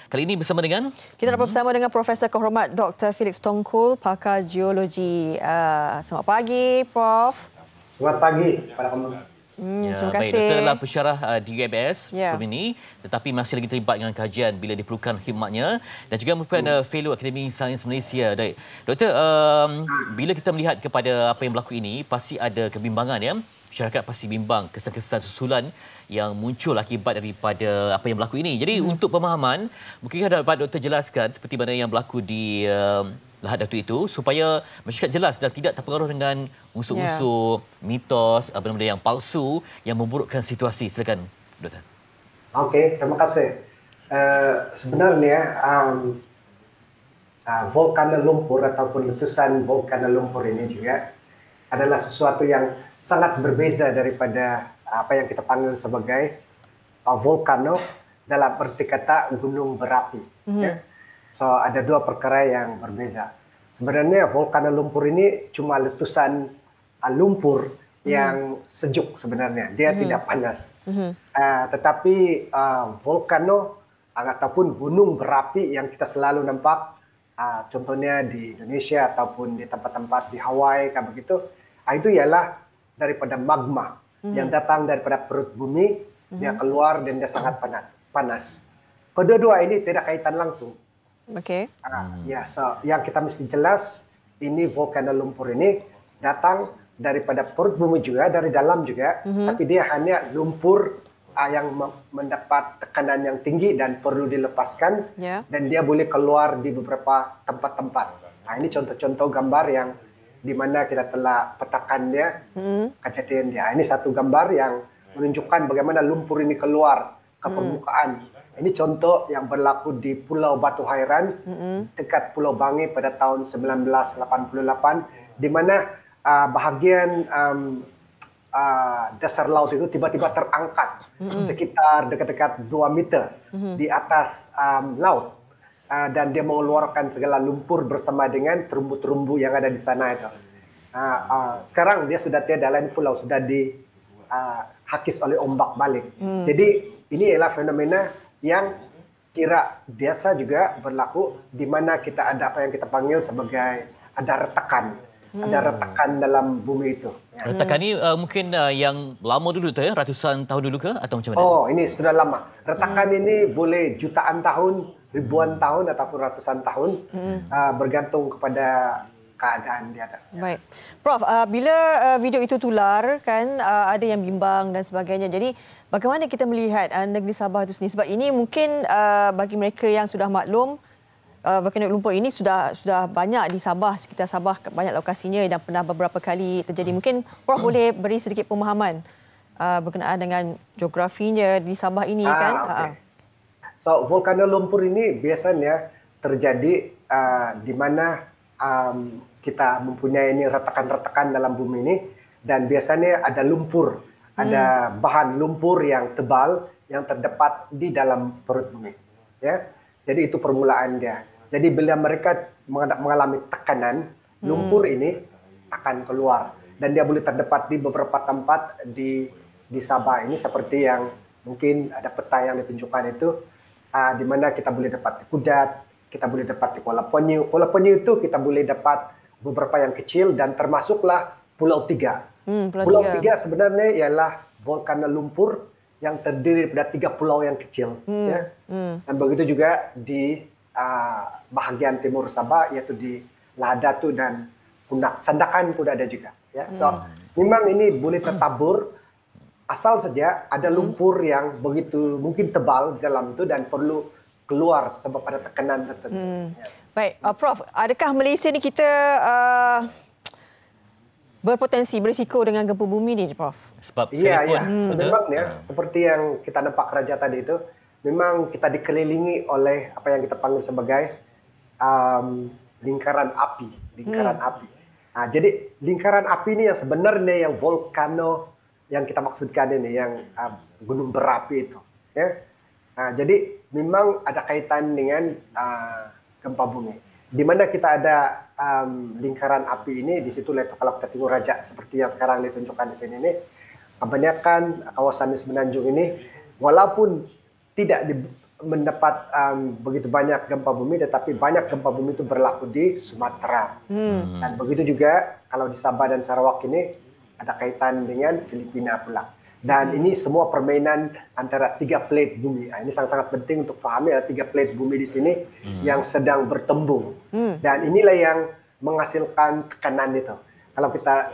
Kali ini bersama dengan kita dapat bersama dengan Profesor Kehormat Dr. Felix Tongkul, pakar geologi. Selamat pagi, Prof. Selamat pagi para penonton. Terima kasih. Baik, Doktor adalah pensyarah di UMS sebelum ini, tetapi masih lagi terlibat dengan kajian bila diperlukan khidmatnya dan juga merupakan Fellow Akademi Sains Malaysia. Baik, Doktor, bila kita melihat kepada apa yang berlaku ini, pasti ada kebimbangan ya. Masyarakat pasti bimbang kesan-kesan susulan yang muncul akibat daripada apa yang berlaku ini. Jadi untuk pemahaman, mungkinkah dapat Doktor jelaskan seperti mana yang berlaku di Lahad Datu itu supaya masyarakat jelas dan tidak terpengaruh dengan unsur-unsur mitos, benda-benda yang palsu yang memburukkan situasi. Silakan, Doktor. Okey, terima kasih. Sebenarnya vulkan lumpur ataupun letusan vulkan lumpur ini juga adalah sesuatu yang sangat berbeza daripada apa yang kita panggil sebagai volcano dalam arti kata gunung berapi. Ya. So ada dua perkara yang berbeza. Sebenarnya vulkan lumpur ini cuma letusan lumpur yang sejuk sebenarnya. Dia tidak panas. Tetapi volcano ataupun gunung berapi yang kita selalu nampak, contohnya di Indonesia ataupun di tempat-tempat di Hawaii kayak begitu, itu ialah daripada magma yang datang daripada perut bumi, dia keluar dan dia sangat panas. Kedua-dua ini tidak kaitan langsung. Okey. Ya, so yang kita mesti jelas, ini vulkan lumpur ini datang daripada perut bumi juga, dari dalam juga, tapi dia hanya lumpur yang mendapat tekanan yang tinggi dan perlu dilepaskan, dan dia boleh keluar di beberapa tempat-tempat. Nah, ini contoh-contoh gambar yang di mana kita telah petakan dia, kejadian dia. Ini satu gambar yang menunjukkan bagaimana lumpur ini keluar ke permukaan. Ini contoh yang berlaku di Pulau Batu Hairan, dekat Pulau Bangi pada tahun 1988, di mana bahagian dasar laut itu tiba-tiba terangkat sekitar dekat-dekat 2 meter di atas laut. Dan dia mengeluarkan segala lumpur bersama dengan terumbu-terumbu yang ada di sana itu. Sekarang dia sudah tiada, lain pulau sudah dihakis oleh ombak balik. Jadi ini adalah fenomena yang kira biasa juga berlaku, di mana kita ada apa yang kita panggil sebagai ada retakan. Ada retakan dalam bumi itu. Retakan ini mungkin yang lama dulu tu ya, ratusan tahun dulu ke atau macam mana? Oh, ini sudah lama. Retakan ini boleh jutaan tahun, ribuan tahun ataupun ratusan tahun, bergantung kepada keadaan dia. Baik, Prof. Bila video itu tular, kan ada yang bimbang dan sebagainya. Jadi bagaimana kita melihat negeri Sabah itu sendiri? Sebab ini mungkin bagi mereka yang sudah maklum, vulkan lumpur ini sudah banyak di Sabah, sekitar Sabah, banyak lokasinya dan pernah beberapa kali terjadi. Mungkin Prof boleh beri sedikit pemahaman berkenaan dengan geografinya di Sabah ini, kan? Okay. So, vulkan lumpur ini biasanya terjadi di mana kita mempunyai ini retakan-retakan dalam bumi ini, dan biasanya ada lumpur, ada bahan lumpur yang tebal yang terdapat di dalam perut bumi. Ya, jadi itu permulaan dia. Jadi bila mereka mengalami tekanan, lumpur ini akan keluar dan dia boleh terdapat di beberapa tempat di Sabah ini, seperti yang mungkin ada peta yang ditunjukkan itu, di mana kita boleh dapat di Kudat, kita boleh dapat di Kuala Penyu. Kuala Penyu itu kita boleh dapat beberapa yang kecil dan termasuklah Pulau Tiga. Pulau Tiga sebenarnya ialah vulkan lumpur yang terdiri daripada 3 pulau yang kecil. Ya. Dan begitu juga di bahagian timur Sabah, yaitu di Lahad Datu dan Pundak. Sandakan pun ada juga. Ya. So, memang ini boleh tertabur asal saja ada lumpur yang begitu mungkin tebal dalam itu dan perlu keluar sebab ada tekanan tertentu. Ya. Baik, Prof, adakah Malaysia ni kita berpotensi berisiko dengan gempa bumi ni, Prof? Sebab memangnya seperti yang kita nampak Raja tadi itu, memang kita dikelilingi oleh apa yang kita panggil sebagai lingkaran api. Nah, jadi lingkaran api ini yang sebenarnya yang volcano yang kita maksudkan ini, yang gunung berapi itu. Ya. Nah, jadi memang ada kaitan dengan gempa bumi. Di mana kita ada lingkaran api ini, di situ kalau kita tengok Raja seperti yang sekarang ditunjukkan di sini ini, kebanyakan kawasan di Semenanjung ini, walaupun tidak mendapat begitu banyak gempa bumi, tetapi banyak gempa bumi itu berlaku di Sumatera. Dan begitu juga kalau di Sabah dan Sarawak ini ada kaitan dengan Filipina pula. Dan ini semua permainan antara 3 plate bumi. Ini sangat-sangat penting untuk pahami, ada 3 plate bumi di sini yang sedang bertembung. Dan inilah yang menghasilkan tekanan itu. Kalau kita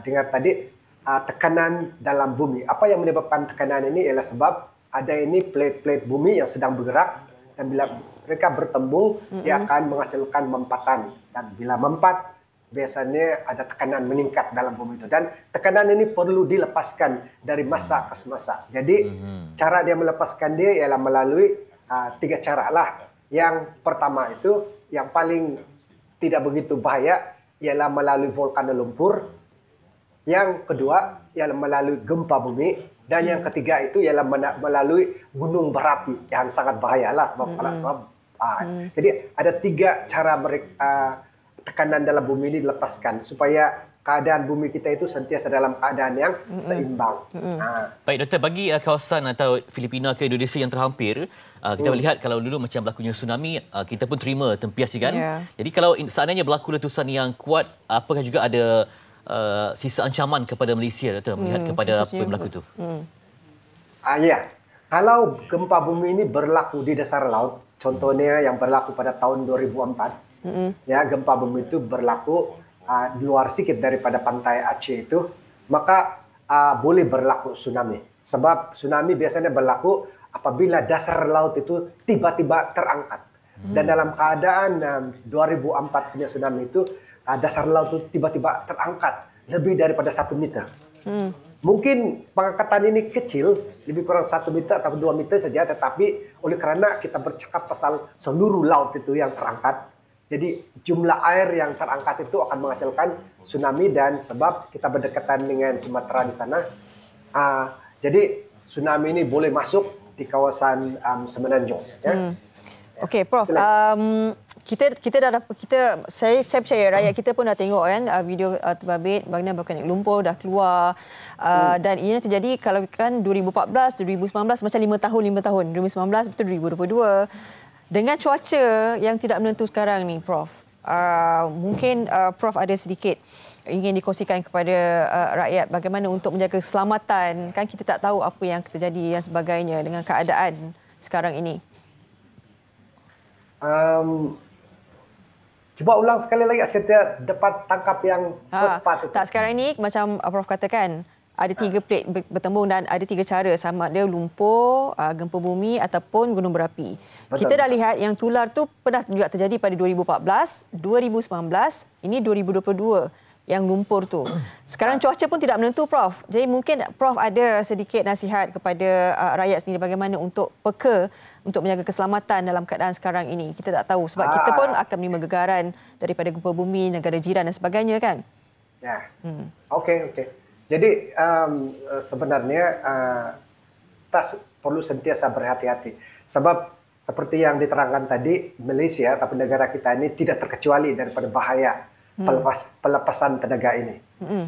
dengar tadi, tekanan dalam bumi. Apa yang menyebabkan tekanan ini ialah sebab ada ini plate-plate bumi yang sedang bergerak, dan bila mereka bertembung, dia akan menghasilkan mempatan. Dan bila mempat, biasanya ada tekanan meningkat dalam bumi itu. Dan tekanan ini perlu dilepaskan dari masa ke masa. Jadi, cara dia melepaskan dia ialah melalui 3 cara lah. Yang pertama itu, yang paling tidak begitu bahaya, ialah melalui volcano lumpur. Yang kedua, ialah melalui gempa bumi. Dan yang ketiga itu ialah melalui gunung berapi yang sangat bahayalah jadi ada 3 cara tekanan dalam bumi ini dilepaskan supaya keadaan bumi kita itu sentiasa dalam keadaan yang seimbang. Baik Doktor, bagi kawasan atau Filipina ke Indonesia yang terhampir, kita melihat kalau dulu macam berlakunya tsunami, kita pun terima tempias kan. Jadi kalau seandainya berlaku letusan yang kuat, apakah juga ada sisa ancaman kepada Malaysia, Doktor, melihat kepada apa yang berlaku itu? Ya, kalau gempa bumi ini berlaku di dasar laut, contohnya yang berlaku pada tahun 2004, ya gempa bumi itu berlaku di luar sedikit daripada pantai Aceh itu, maka boleh berlaku tsunami. Sebab tsunami biasanya berlaku apabila dasar laut itu tiba-tiba terangkat. Dan dalam keadaan 2004 punya tsunami itu, dasar laut itu tiba-tiba terangkat lebih daripada 1 meter. Mungkin pengangkatan ini kecil, lebih kurang 1 meter atau 2 meter saja, tetapi oleh kerana kita bercakap pasal seluruh laut itu yang terangkat, jadi jumlah air yang terangkat itu akan menghasilkan tsunami, dan sebab kita berdekatan dengan Sumatera di sana, jadi tsunami ini boleh masuk di kawasan Semenanjung. Ya. Okey, Prof. Saya percaya rakyat kita pun dah tengok kan video terbabit bagaimana vulkanik lumpur dah keluar, dan ini terjadi kalau kan 2014, 2019 macam 5 tahun, 2019 betul 2022. Dengan cuaca yang tidak menentu sekarang ni, Prof. Mungkin Prof ada sedikit ingin dikongsikan kepada rakyat bagaimana untuk menjaga keselamatan. Kan kita tak tahu apa yang terjadi dan sebagainya dengan keadaan sekarang ini. Cuba ulang sekali lagi, saya dapat tangkap yang first part itu. Tak, sekarang ini macam Prof katakan, ada 3 plate bertembung dan ada 3 cara, sama ada lumpur, gempa bumi ataupun gunung berapi. Kita dah lihat yang tular tu pernah juga terjadi pada 2014, 2019, ini 2022 yang lumpur tu. Sekarang cuaca pun tidak menentu, Prof. Jadi mungkin Prof ada sedikit nasihat kepada rakyat sendiri bagaimana untuk peka untuk menjaga keselamatan dalam keadaan sekarang ini. Kita tak tahu sebab kita pun akan menerima gegaran daripada gempa bumi, negara jiran dan sebagainya kan. Ya. Okey. Jadi sebenarnya kita perlu sentiasa berhati-hati. Sebab seperti yang diterangkan tadi, Malaysia atau negara kita ini tidak terkecuali daripada bahaya pelepasan tenaga ini.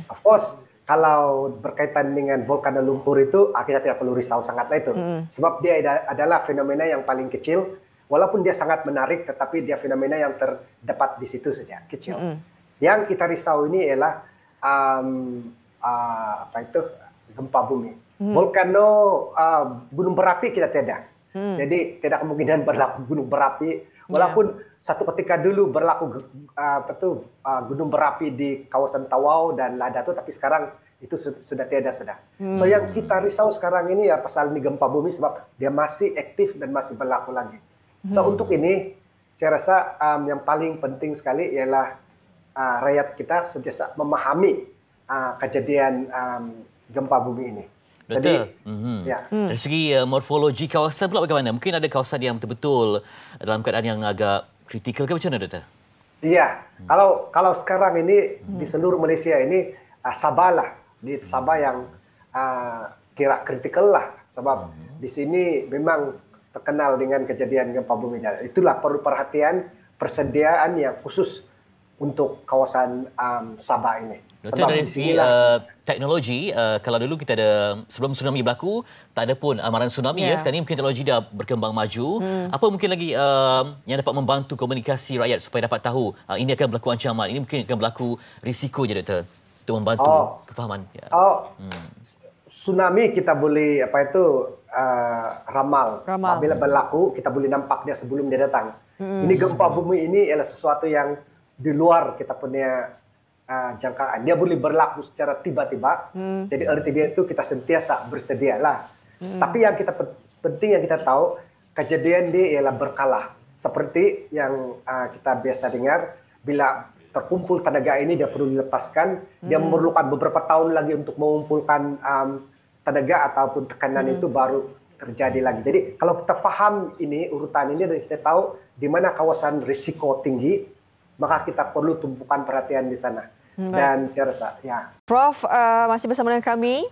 Of course, kalau berkaitan dengan vulkan lumpur itu, kita tidak perlu risau sangatlah itu. Sebab dia adalah fenomena yang paling kecil, walaupun dia sangat menarik, tetapi dia fenomena yang terdapat di situ saja, kecil. Yang kita risau ini ialah gempa bumi. Volcano gunung berapi kita tidak. Jadi tidak kemungkinan berlaku gunung berapi, walaupun satu ketika dulu berlaku gunung berapi di kawasan Tawau dan Ladatu, tapi sekarang itu sudah tiada sudah. So yang kita risau sekarang ini ya pasal ini gempa bumi, sebab dia masih aktif dan masih berlaku lagi. So untuk ini saya rasa yang paling penting sekali ialah rakyat kita sentiasa memahami kejadian gempa bumi ini. Betul. Jadi, ya. Dari segi morfologi kawasan pula bagaimana? Mungkin ada kawasan yang betul-betul dalam keadaan yang agak kritikal ke macam mana, Doktor? Iya. Kalau sekarang ini di seluruh Malaysia ini Sabah lah. Di Sabah yang kira kritikal lah. Sebab di sini memang terkenal dengan kejadian gempa bumi. Itulah perlu perhatian, persediaan yang khusus untuk kawasan Sabah ini. Doktor, dari segi teknologi, kalau dulu kita ada, sebelum tsunami berlaku, tak ada pun amaran tsunami ya. Sekarang ini mungkin teknologi dah berkembang maju. Apa mungkin lagi yang dapat membantu komunikasi rakyat supaya dapat tahu ini akan berlaku ancaman, ini mungkin akan berlaku risiko je, Doktor, untuk membantu kefahaman. Tsunami kita boleh ramal. Apabila berlaku, kita boleh nampak dia sebelum dia datang. Ini gempa bumi ini ialah sesuatu yang di luar kita punya jangkaan. Dia boleh berlaku secara tiba-tiba. Jadi arti dia itu kita sentiasa bersedialah. Tapi yang kita penting yang kita tahu, kejadian dia ialah berkala. Seperti yang kita biasa dengar, bila terkumpul tenaga ini dia perlu dilepaskan. Dia memerlukan beberapa tahun lagi untuk mengumpulkan tenaga ataupun tekanan itu baru terjadi lagi. Jadi kalau kita faham ini urutan ini dan kita tahu di mana kawasan risiko tinggi, maka kita perlu tumpukan perhatian di sana. Dan saya rasa, Prof, masih bersama dengan kami?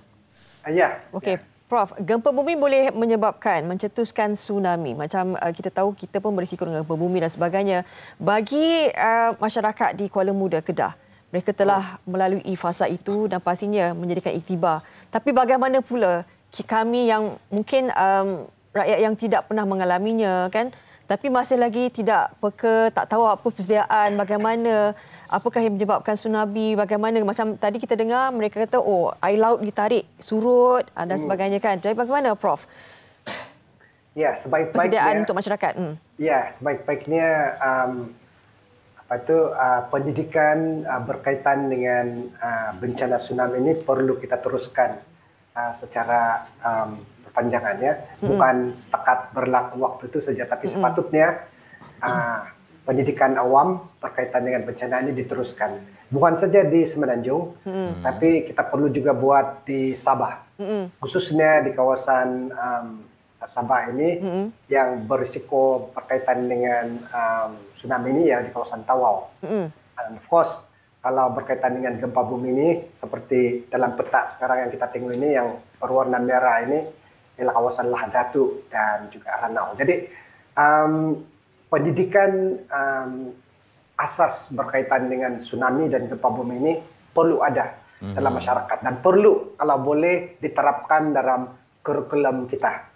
Okey, Prof, gempa bumi boleh menyebabkan, mencetuskan tsunami. Macam kita tahu, kita pun berisiko dengan gempa bumi dan sebagainya. Bagi masyarakat di Kuala Muda, Kedah, mereka telah melalui fasa itu dan pastinya menjadikan iktibar. Tapi bagaimana pula kami yang mungkin rakyat yang tidak pernah mengalaminya, kan? Tapi masih lagi tidak peka, tak tahu apa persediaan, bagaimana, apakah yang menyebabkan tsunami, bagaimana. Macam tadi kita dengar mereka kata, air laut ditarik, surut dan sebagainya, kan. Jadi bagaimana, Prof? Sebaik-baiknya persediaan untuk masyarakat. Sebaik-baiknya pendidikan berkaitan dengan bencana tsunami ini perlu kita teruskan secara panjangannya, bukan setakat berlaku waktu itu saja, tapi sepatutnya pendidikan awam berkaitan dengan bencana ini diteruskan. Bukan saja di Semenanjung, tapi kita perlu juga buat di Sabah, khususnya di kawasan Sabah ini yang berisiko berkaitan dengan tsunami ini di kawasan Tawau. And of course, kalau berkaitan dengan gempa bumi ini, seperti dalam peta sekarang yang kita tengok ini, yang berwarna merah ini, ialah kawasan Lahadatu dan juga Ranau. Jadi pendidikan asas berkaitan dengan tsunami dan gempa bumi ini perlu ada dalam masyarakat dan perlu kalau boleh diterapkan dalam kurikulum kita.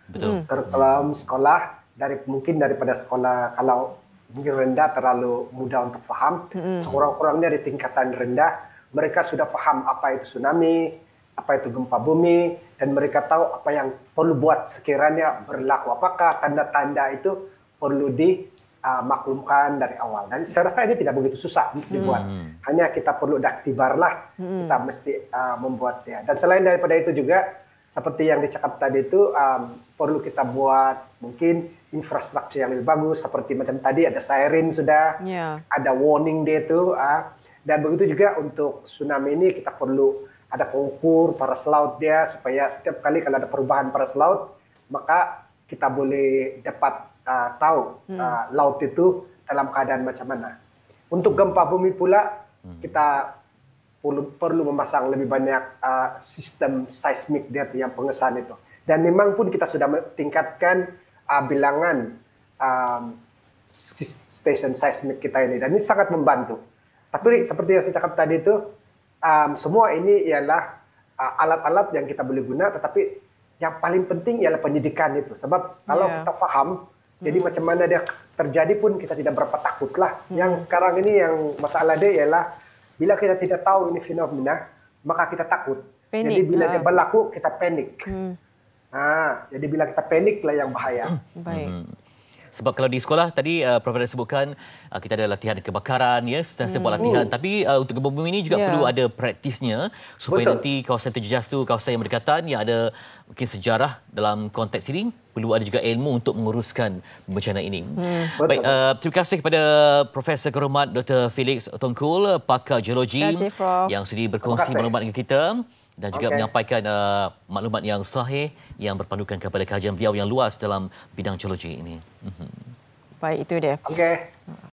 Kurikulum sekolah mungkin daripada sekolah kalau mungkin rendah terlalu mudah untuk faham. Sekurang-kurangnya di tingkatan rendah mereka sudah faham apa itu tsunami, apa itu gempa bumi, dan mereka tahu apa yang perlu buat sekiranya berlaku. Apakah tanda-tanda itu perlu dimaklumkan dari awal. Dan saya rasa ini tidak begitu susah untuk dibuat. Hanya kita perlu daktibar lah. Kita mesti membuatnya. Dan selain daripada itu juga, seperti yang dicakap tadi itu, perlu kita buat mungkin infrastruktur yang lebih bagus. Seperti macam tadi ada siren sudah, ada warning dia itu. Dan begitu juga untuk tsunami ini kita perlu ada pengukur paras laut dia, supaya setiap kali kalau ada perubahan paras laut, maka kita boleh dapat tahu laut itu dalam keadaan macam mana. Untuk gempa bumi pula, kita perlu memasang lebih banyak sistem seismik dia yang pengesan itu. Dan memang pun kita sudah tingkatkan bilangan stesen seismik kita ini. Dan ini sangat membantu. Tapi seperti yang saya cakap tadi itu, semua ini ialah alat-alat yang kita boleh guna, tetapi yang paling penting ialah pendidikan itu. Sebab kalau kita faham, jadi macam mana dia terjadi pun kita tidak berapa takutlah. Yang sekarang ini yang masalah dia ialah bila kita tidak tahu ini fenomena, maka kita takut. Panik. Jadi bila dia berlaku, kita panik. Jadi bila kita panik lah yang bahaya. Baik. Sebab kalau di sekolah tadi Prof ada sebutkan kita ada latihan kebakaran sebuah latihan, tapi untuk gempa bumi ini juga perlu ada praktisnya supaya nanti kawasan terjejas tu, kawasan yang berdekatan yang ada mungkin sejarah dalam konteks ini, perlu ada juga ilmu untuk menguruskan bencana ini. Baik, terima kasih kepada Profesor Kehormat Dr. Felix Tongkul, pakar geologi yang sudi berkongsi maklumat dengan kita dan juga menyampaikan maklumat yang sahih yang berpandukan kepada kajian beliau yang luas dalam bidang geologi ini. Baik, itu dia.